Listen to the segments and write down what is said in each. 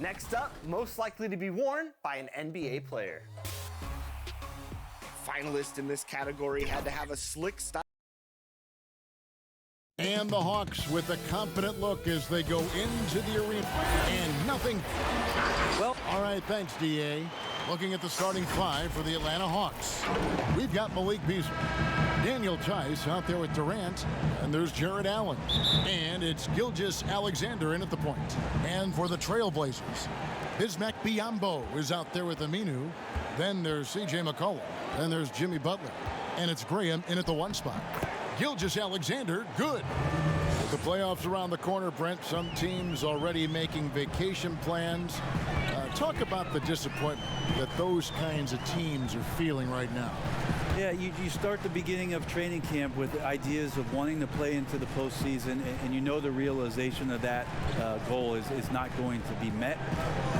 Next up, most likely to be worn by an NBA player. Finalists in this category had to have a slick style. And the Hawks with a confident look as they go into the arena. And nothing. Well, all right, thanks, D.A. Looking at the starting five for the Atlanta Hawks. We've got Malik Beasley, Daniel Tice out there with Durant, and there's Jared Allen. And it's Gilgeous-Alexander in at the point. And for the Trailblazers, Bismack Biyombo is out there with Aminu. Then there's C.J. McCollum. Then there's Jimmy Butler. And it's Graham in at the one spot. Gilgeous-Alexander, good. With the playoffs around the corner, Brent, some teams already making vacation plans. Talk about the disappointment that those kinds of teams are feeling right now. Yeah, you start the beginning of training camp with ideas of wanting to play into the postseason, and you know the realization of that goal is not going to be met.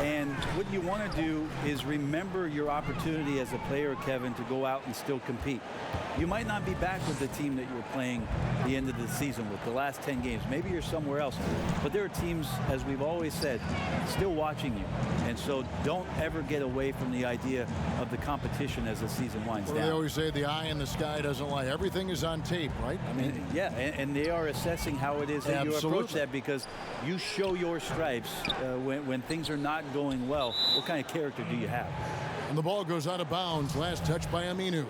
And what you want to do is remember your opportunity as a player, Kevin, to go out and still compete. You might not be back with the team that you were playing the end of the season with, the last 10 games. Maybe you're somewhere else. But there are teams, as we've always said, still watching you. And so don't ever get away from the idea of the competition as the season winds down. They always say the eye in the sky doesn't lie. Everything is on tape, right? I mean, yeah, and they are assessing how it is that you approach that, because you show your stripes when things are not going well. What kind of character do you have? And the ball goes out of bounds. Last touch by Aminu.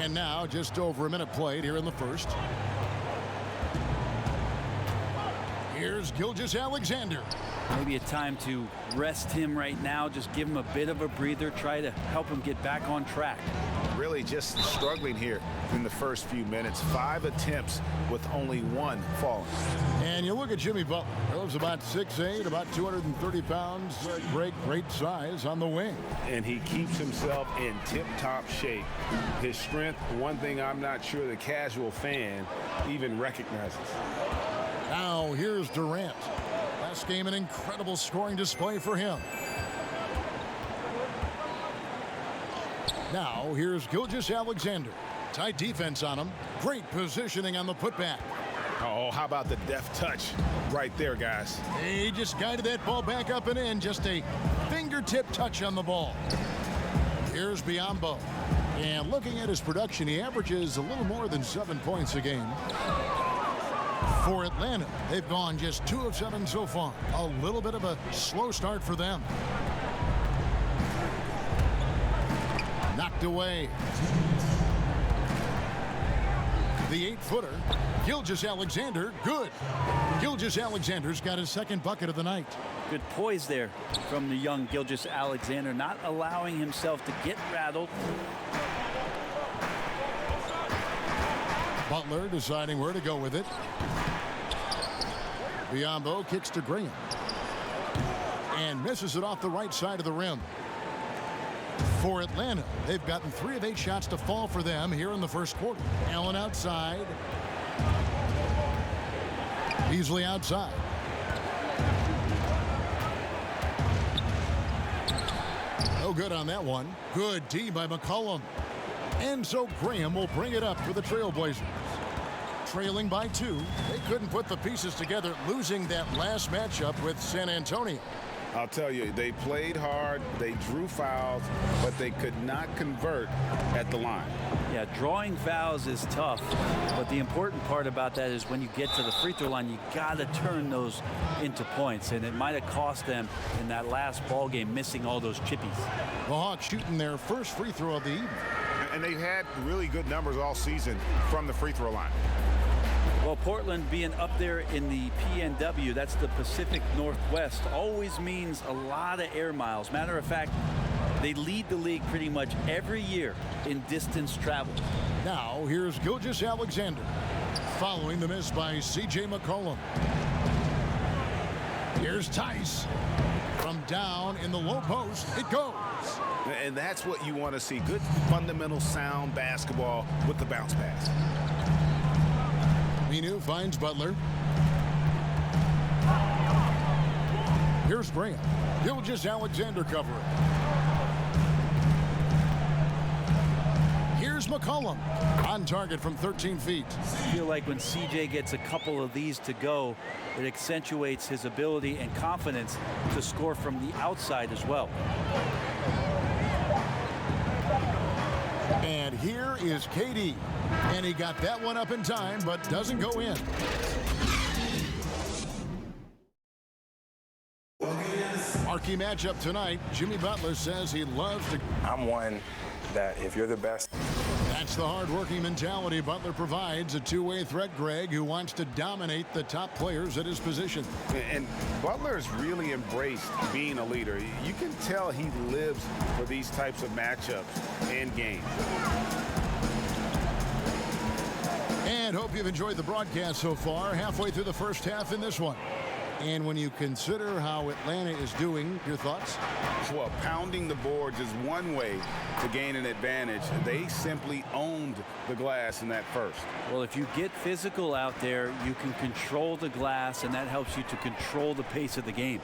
And now just over a minute played here in the first. Here's Gilgeous-Alexander. Maybe a time to rest him right now. Just give him a bit of a breather. Try to help him get back on track. Really just struggling here in the first few minutes. 5 attempts with only 1 falling. And you look at Jimmy Butler. He's about 6'8", about 230 pounds. Great size on the wing. And he keeps himself in tip-top shape. His strength, one thing I'm not sure the casual fan even recognizes. Now here's Durant. Last game, an incredible scoring display for him. Now here's Gilgeous-Alexander. Tight defense on him. Great positioning on the putback. Oh, how about the deft touch right there, guys? He just guided that ball back up and in. Just a fingertip touch on the ball. Here's Biyombo. And looking at his production, he averages a little more than 7 points a game. For Atlanta, they've gone just 2 of 7 so far. A little bit of a slow start for them. Knocked away. The 8-footer, Gilgeous-Alexander, good. Gilgeous-Alexander's got his second bucket of the night. Good poise there from the young Gilgeous-Alexander, not allowing himself to get rattled. Butler deciding where to go with it. Biyombo kicks to Graham. And misses it off the right side of the rim. For Atlanta, they've gotten 3 of 8 shots to fall for them here in the first quarter. Allen outside. Beasley outside. No good on that one. Good D by McCollum. And so Graham will bring it up for the Trailblazers. Trailing by 2. They couldn't put the pieces together, losing that last matchup with San Antonio. I'll tell you, they played hard, they drew fouls, but they could not convert at the line. Yeah, drawing fouls is tough, but the important part about that is when you get to the free throw line, you got to turn those into points, and it might have cost them in that last ball game, missing all those chippies. The Hawks shooting their first free throw of the evening. And they've had really good numbers all season from the free throw line. Well, Portland being up there in the PNW, that's the Pacific Northwest, always means a lot of air miles. Matter of fact, they lead the league pretty much every year in distance travel. Now, here's Gilgeous-Alexander following the miss by C.J. McCollum. Here's Tice. From down in the low post, it goes. And that's what you want to see. Good, fundamental, sound basketball with the bounce pass. Aminu finds Butler. Here's Graham. Gilgeous-Alexander covering. Here's Here's McCollum on target from 13 feet. I feel like when CJ gets a couple of these to go, it accentuates his ability and confidence to score from the outside as well. And here is KD. And he got that one up in time, but doesn't go in. Marquee matchup tonight. Jimmy Butler says he loves to... I'm one that if you're the best... That's the hard-working mentality Butler provides. A two-way threat, Greg, who wants to dominate the top players at his position. And Butler's really embraced being a leader. You can tell he lives for these types of matchups and games. And hope you've enjoyed the broadcast so far. Halfway through the first half in this one. And when you consider how Atlanta is doing, your thoughts? Well, pounding the boards is one way to gain an advantage. They simply owned the glass in that first. Well, if you get physical out there, you can control the glass, and that helps you to control the pace of the game.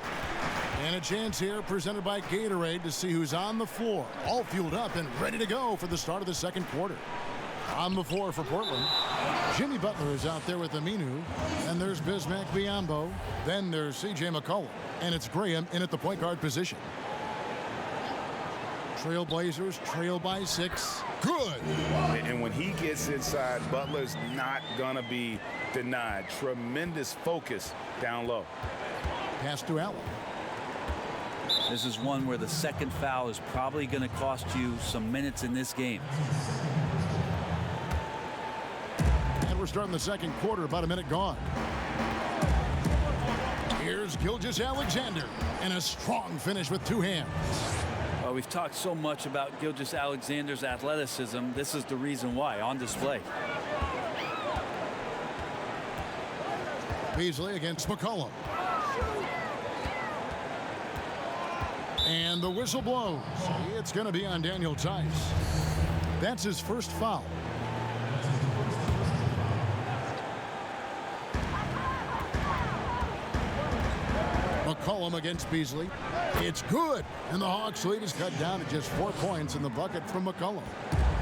And a chance here presented by Gatorade to see who's on the floor, all fueled up and ready to go for the start of the second quarter. On the floor for Portland, Jimmy Butler is out there with Aminu. And there's Bismack Biyombo. Then there's C.J. McCollum. And it's Graham in at the point guard position. Trailblazers trail by 6. Good. And when he gets inside, Butler's not going to be denied. Tremendous focus down low. Pass to Allen. This is one where the second foul is probably going to cost you some minutes in this game. We're starting the second quarter, about a minute gone. Here's Gilgeous-Alexander, and a strong finish with two hands. We've talked so much about Gilgeous-Alexander's athleticism. This is the reason why, on display. Beasley against McCollum. And the whistle blows. It's going to be on Daniel Tice. That's his first foul. McCollum against Beasley. It's good. And the Hawks lead is cut down to just 4 points in the bucket from McCollum.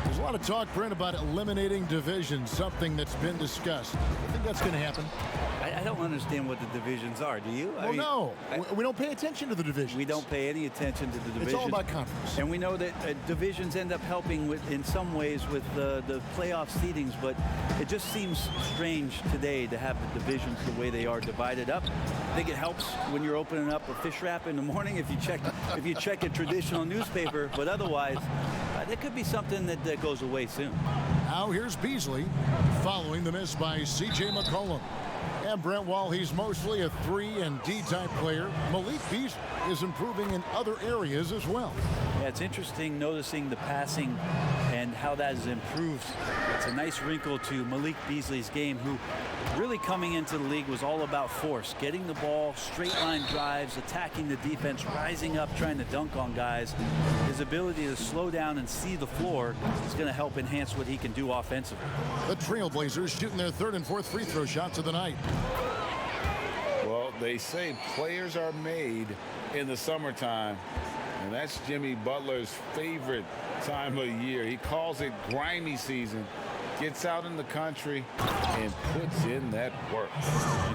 There's a lot of talk, Brent, about eliminating divisions, something that's been discussed. I think that's going to happen. I don't understand what the divisions are. Do you? Well, no. We don't pay attention to the divisions. We don't pay any attention to the divisions. It's all about conference. And we know that divisions end up helping in some ways with the playoff seedings, but it just seems strange today to have the divisions the way they are divided up. I think it helps when you're opening up a fish wrap in the morning if you check a traditional newspaper, but otherwise, there could be something that goes away soon. Now here's Beasley following the miss by C.J. McCollum. And Brent, while he's mostly a 3 and D type player, Malik Beasley is improving in other areas as well. Yeah, it's interesting noticing the passing and how that has improved. It's a nice wrinkle to Malik Beasley's game, who really coming into the league was all about force, getting the ball, straight line drives, attacking the defense, rising up, trying to dunk on guys. His ability to slow down and see the floor is going to help enhance what he can do offensively. The Trailblazers shooting their third and fourth free throw shots of the night. Well, they say players are made in the summertime, and that's Jimmy Butler's favorite time of year. He calls it grimy season, gets out in the country, and puts in that work.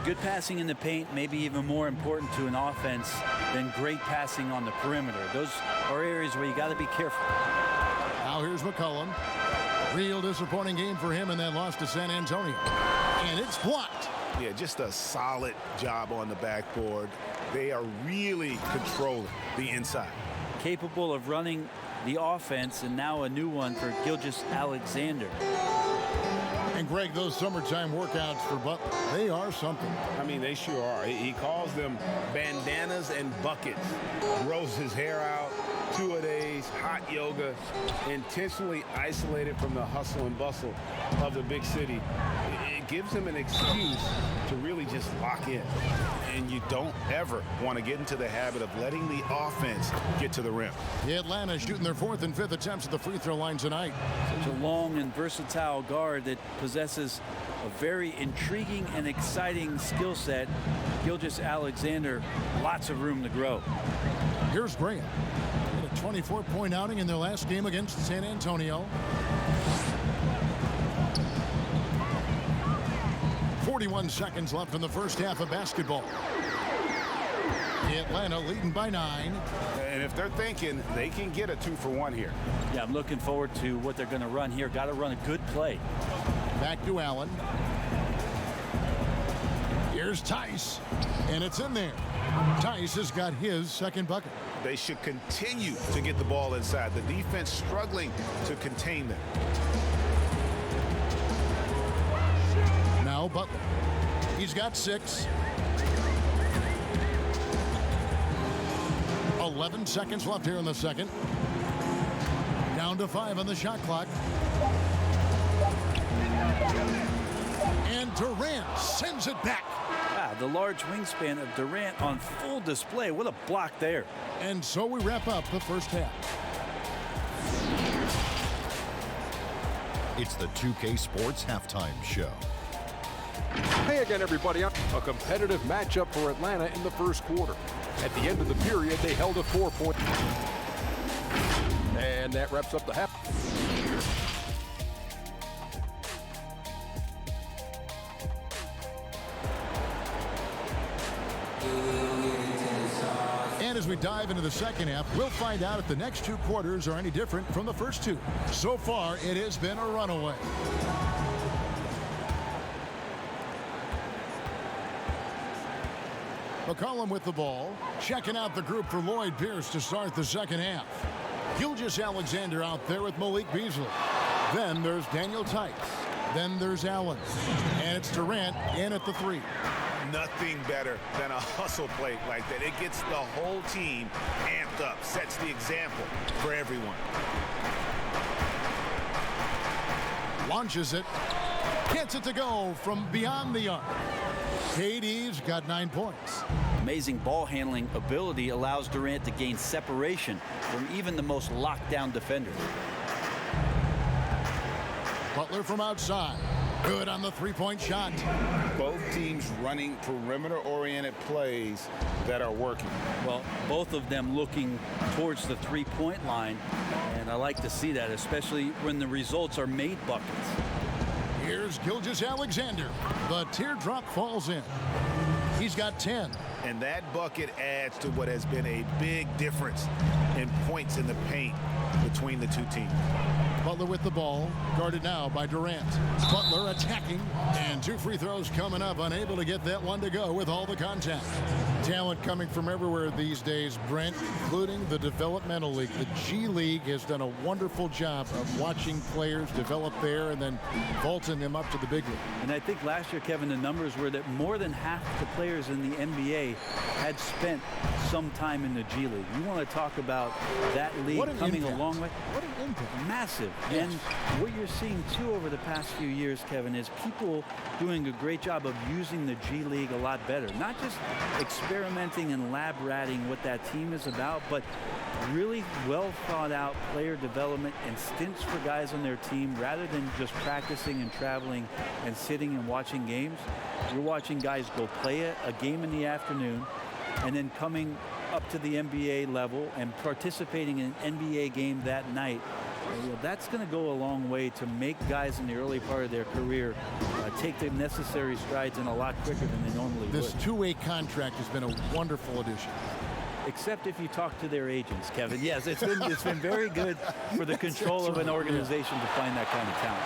Good passing in the paint may be even more important to an offense than great passing on the perimeter. Those are areas where you got to be careful. Now here's McCollum. Real disappointing game for him in that loss to San Antonio. And it's blocked. Yeah, just a solid job on the backboard. They are really controlling the inside. Capable of running the offense, and now a new one for Gilgeous-Alexander. And Greg, those summertime workouts for Butler, they are something. I mean, they sure are. He calls them bandanas and buckets. Grows his hair out, 2-a-days, hot yoga, intentionally isolated from the hustle and bustle of the big city. It gives him an excuse to really just lock in. And you don't ever want to get into the habit of letting the offense get to the rim. The Atlanta shooting their fourth and fifth attempts at the free throw line tonight. Such a long and versatile guard that possesses a very intriguing and exciting skill set. Gilgeous-Alexander, lots of room to grow. Here's Graham. A 24-point outing in their last game against San Antonio. .41 seconds left in the first half of basketball. Atlanta leading by 9. And if they're thinking they can get a 2-for-1 here. Yeah, I'm looking forward to what they're going to run here. Got to run a good play. Back to Allen. Here's Tice, and it's in there. Tice has got his second bucket. They should continue to get the ball inside. The defense struggling to contain them. Now Butler. He's got 6. 11 seconds left here in the second. Down to 5 on the shot clock. And Durant sends it back. Ah, the large wingspan of Durant on full display. What a block there. And so we wrap up the first half. It's the 2K Sports Halftime Show. Hey again, everybody. A competitive matchup for Atlanta in the first quarter. At the end of the period, they held a 4-point. And that wraps up the half. And as we dive into the second half, we'll find out if the next 2 quarters are any different from the first 2. So far, it has been a runaway. McCollum with the ball, checking out the group for Lloyd Pierce to start the second half. Gilgeous-Alexander out there with Malik Beasley. Then there's Daniel Tice. Then there's Allen. And it's Durant in at the 3. Nothing better than a hustle play like that. It gets the whole team amped up, sets the example for everyone. Launches it, gets it to go from beyond the arc. KD's got 9 points. Amazing ball handling ability allows Durant to gain separation from even the most locked down defenders. Butler from outside. Good on the 3-point shot. Both teams running perimeter-oriented plays that are working. Well, both of them looking towards the 3-point line, and I like to see that, especially when the results are made buckets. Here's Gilgeous-Alexander. The teardrop falls in. He's got 10. And that bucket adds to what has been a big difference in points in the paint between the two teams. Butler with the ball, guarded now by Durant. Butler attacking, and 2 free throws coming up, unable to get that one to go with all the contact. Talent coming from everywhere these days, Brent, including the developmental league. The G League has done a wonderful job of watching players develop there and then vaulting them up to the big league. And I think last year, Kevin, the numbers were that more than half the players in the NBA had spent some time in the G League. You want to talk about that league coming a long way? What an impact. Massive. Yes. And what you're seeing, too, over the past few years, Kevin, is people doing a great job of using the G League a lot better. Not just experimenting and lab ratting what that team is about, but really well thought out player development and stints for guys on their team rather than just practicing and traveling and sitting and watching games. You're watching guys go play a game in the afternoon and then coming up to the NBA level and participating in an NBA game that night. That's going to go a long way to make guys in the early part of their career take the necessary strides in a lot quicker than they normally would. This 2-way contract has been a wonderful addition. Except if you talk to their agents, Kevin. Yes, it's been very good for the control of an organization to find that kind of talent.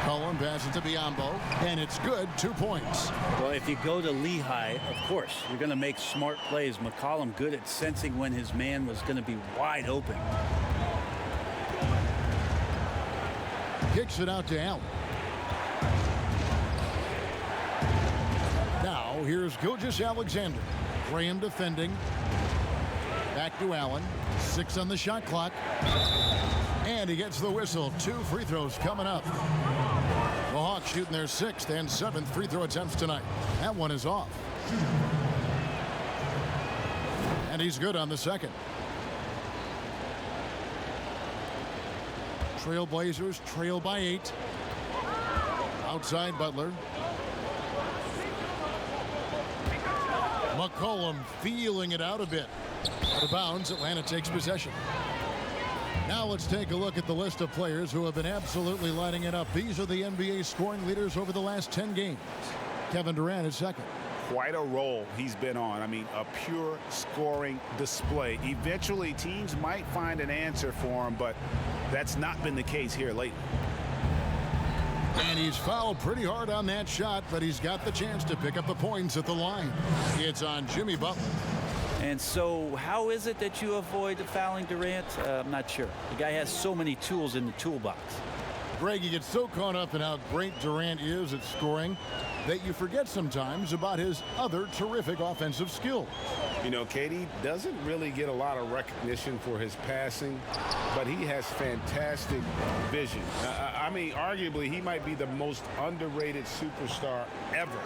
Cullen passes to Biyombo, and it's good. 2 points. Well, if you go to Lehigh, of course, you're going to make smart plays. McCollum good at sensing when his man was going to be wide open. Kicks it out to Allen. Now, here's Gilgeous-Alexander. Graham defending. Back to Allen. 6 on the shot clock. And he gets the whistle. 2 free throws coming up. The Hawks shooting their 6th and 7th free throw attempts tonight. That one is off. And he's good on the second. Trailblazers trail by 8. Outside Butler. McCollum feeling it out a bit. Out of bounds, Atlanta takes possession. Now let's take a look at the list of players who have been absolutely lighting it up. These are the NBA scoring leaders over the last 10 games. Kevin Durant is second. Quite a role he's been on. I mean, a pure scoring display. Eventually, teams might find an answer for him, but that's not been the case here lately. And he's fouled pretty hard on that shot, but he's got the chance to pick up the points at the line. It's on Jimmy Butler. And so how is it that you avoid fouling Durant? I'm not sure. The guy has so many tools in the toolbox. Greg, you get so caught up in how great Durant is at scoring that you forget sometimes about his other terrific offensive skills. You know, KD doesn't really get a lot of recognition for his passing, but he has fantastic vision. I mean, arguably, he might be the most underrated superstar ever.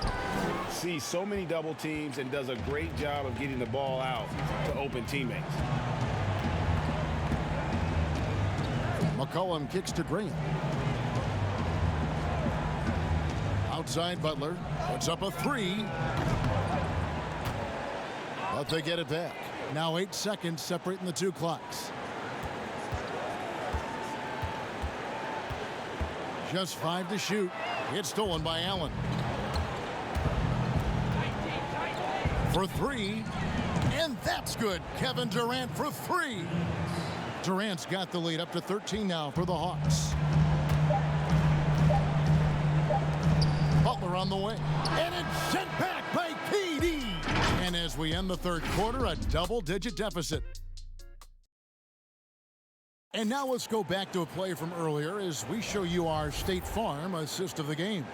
Sees so many double teams and does a great job of getting the ball out to open teammates. McCollum kicks to Graham. Outside Butler puts up a three. But they get it back. Now 8 seconds separating the two clocks. Just 5 to shoot. It's stolen by Allen. For 3. And that's good. Kevin Durant for 3. Durant's got the lead up to 13 now for the Hawks. Butler on the wing. And it's sent back by KD. And as we end the third quarter, a double-digit deficit. And now let's go back to a play from earlier as we show you our State Farm assist of the game.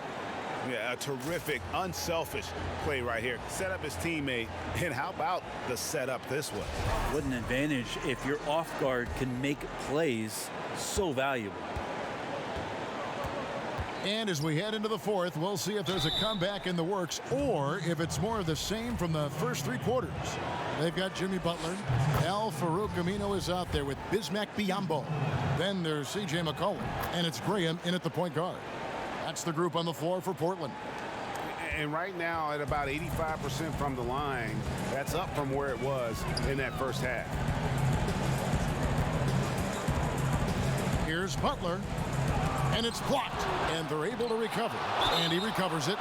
Yeah, a terrific, unselfish play right here. Set up his teammate, and how about the setup this way? What an advantage if your off guard can make plays so valuable. And as we head into the fourth, we'll see if there's a comeback in the works or if it's more of the same from the first 3 quarters. They've got Jimmy Butler. Al Farouk Amino is out there with Bismack Biyombo. Then there's C.J. McCollum, and it's Graham in at the point guard. That's the group on the floor for Portland. And right now at about 85% from the line, that's up from where it was in that first half. Here's Butler. And it's blocked. And they're able to recover. And he recovers it.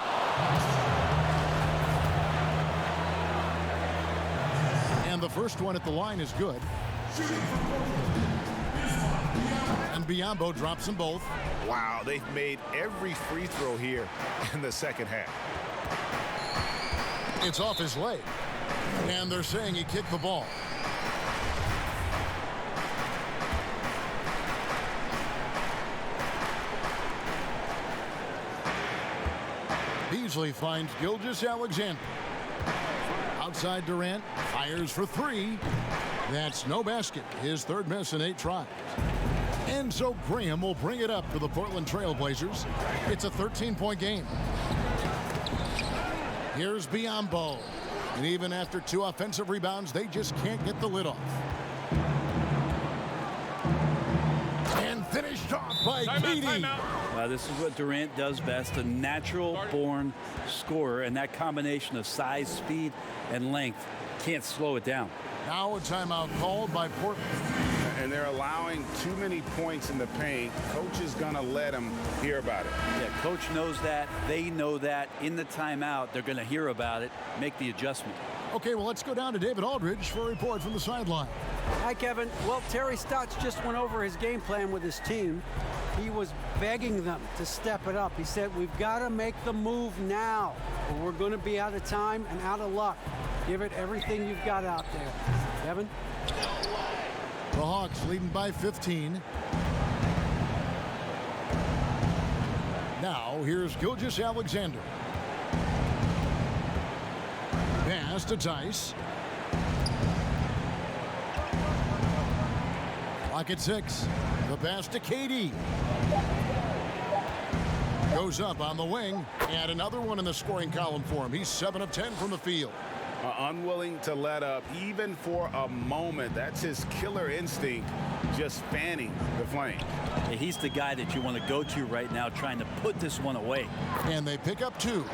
And the first one at the line is good. And Biyombo drops them both. Wow, they've made every free throw here in the second half. It's off his leg. And they're saying he kicked the ball. Beasley finds Gilgeous-Alexander. Outside Durant, fires for 3. That's no basket. His third miss in 8 tries. And so Graham will bring it up for the Portland Trail Blazers. It's a 13-point game. Here's Biyombo. And even after 2 offensive rebounds, they just can't get the lid off. And finished off by KD. This is what Durant does best, a natural-born scorer, and that combination of size, speed, and length can't slow it down. Now a timeout called by Portland. And they're allowing too many points in the paint. Coach is going to let them hear about it. Yeah, coach knows that. They know that. In the timeout, they're going to hear about it, make the adjustment. Okay, well, let's go down to David Aldridge for a report from the sideline. Hi, Kevin. Well, Terry Stotts just went over his game plan with his team. He was begging them to step it up. He said, we've got to make the move now, or we're going to be out of time and out of luck. Give it everything you've got out there. Kevin? The Hawks leading by 15. Now, here's Gilgeous-Alexander. Pass to Tice. Clock at 6. The pass to KD. Goes up on the wing. And another one in the scoring column for him. He's 7 of 10 from the field. are unwilling to let up even for a moment. That's his killer instinct, just fanning the flame. Yeah, he's the guy that you want to go to right now, trying to put this one away. And they pick up 2.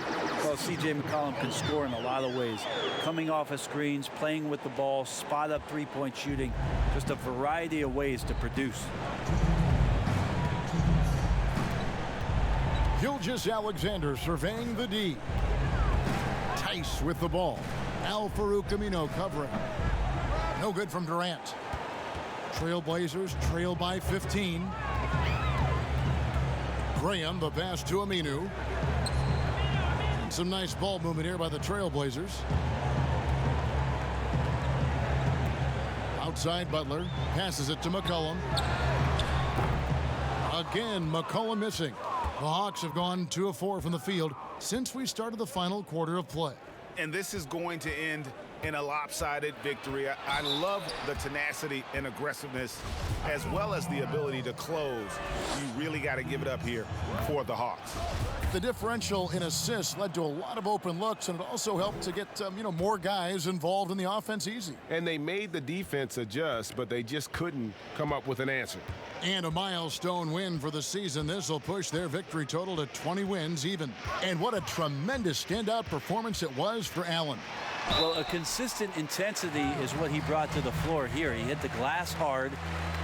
Well, C.J. McCollum can score in a lot of ways. Coming off of screens, playing with the ball, spot up three-point shooting, just a variety of ways to produce. Gilgeous Alexander surveying the D. Tice with the ball. Al-Farouq Amino covering. No good from Durant. Trailblazers trail by 15. Graham, the pass to Aminu. Some nice ball movement here by the Trailblazers. Outside Butler. Passes it to McCollum. Again, McCollum missing. The Hawks have gone 2 of 4 from the field since we started the final quarter of play. And this is going to end in a lopsided victory. I love the tenacity and aggressiveness, as well as the ability to close. You really got to give it up here for the Hawks. The differential in assists led to a lot of open looks, and it also helped to get more guys involved in the offense easy. And they made the defense adjust, but they just couldn't come up with an answer. And a milestone win for the season. This will push their victory total to 20 wins even. And what a tremendous standout performance it was for Allen. Well, a consistent intensity is what he brought to the floor here. He hit the glass hard,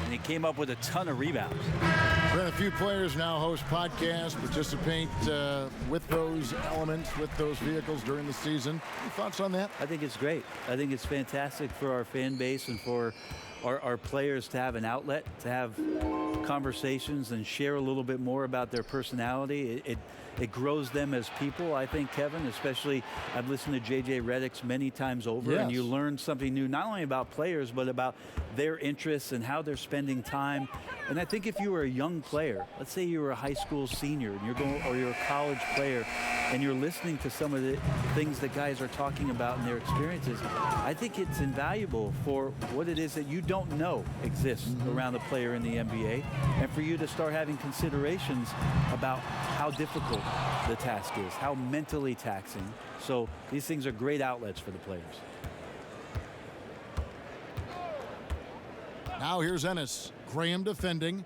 and he came up with a ton of rebounds. A few players now host podcasts, participate with those elements, with those vehicles during the season. Any thoughts on that? I think it's great. I think it's fantastic for our fan base and for our players to have an outlet, to have conversations and share a little bit more about their personality. It grows them as people, I think, Kevin, especially I've listened to J.J. Redick's many times over, yes. And you learn something new, not only about players, but about their interests and how they're spending time. And I think if you were a young player, let's say you were a high school senior and you're a college player, and you're listening to some of the things that guys are talking about in their experiences, I think it's invaluable for what it is that you don't know exists around a player in the NBA, and for you to start having considerations about how difficult the task is, how mentally taxing. So these things are great outlets for the players. Now here's Ennis. Graham defending.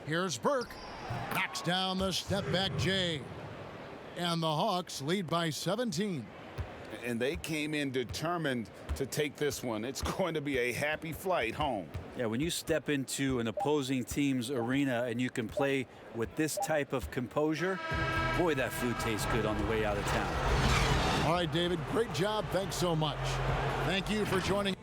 Here's Burke. Knocks down the step-back J. And the Hawks lead by 17. And they came in determined to take this one. It's going to be a happy flight home. Yeah, when you step into an opposing team's arena and you can play with this type of composure, boy, that food tastes good on the way out of town. All right, David, great job. Thanks so much. Thank you for joining.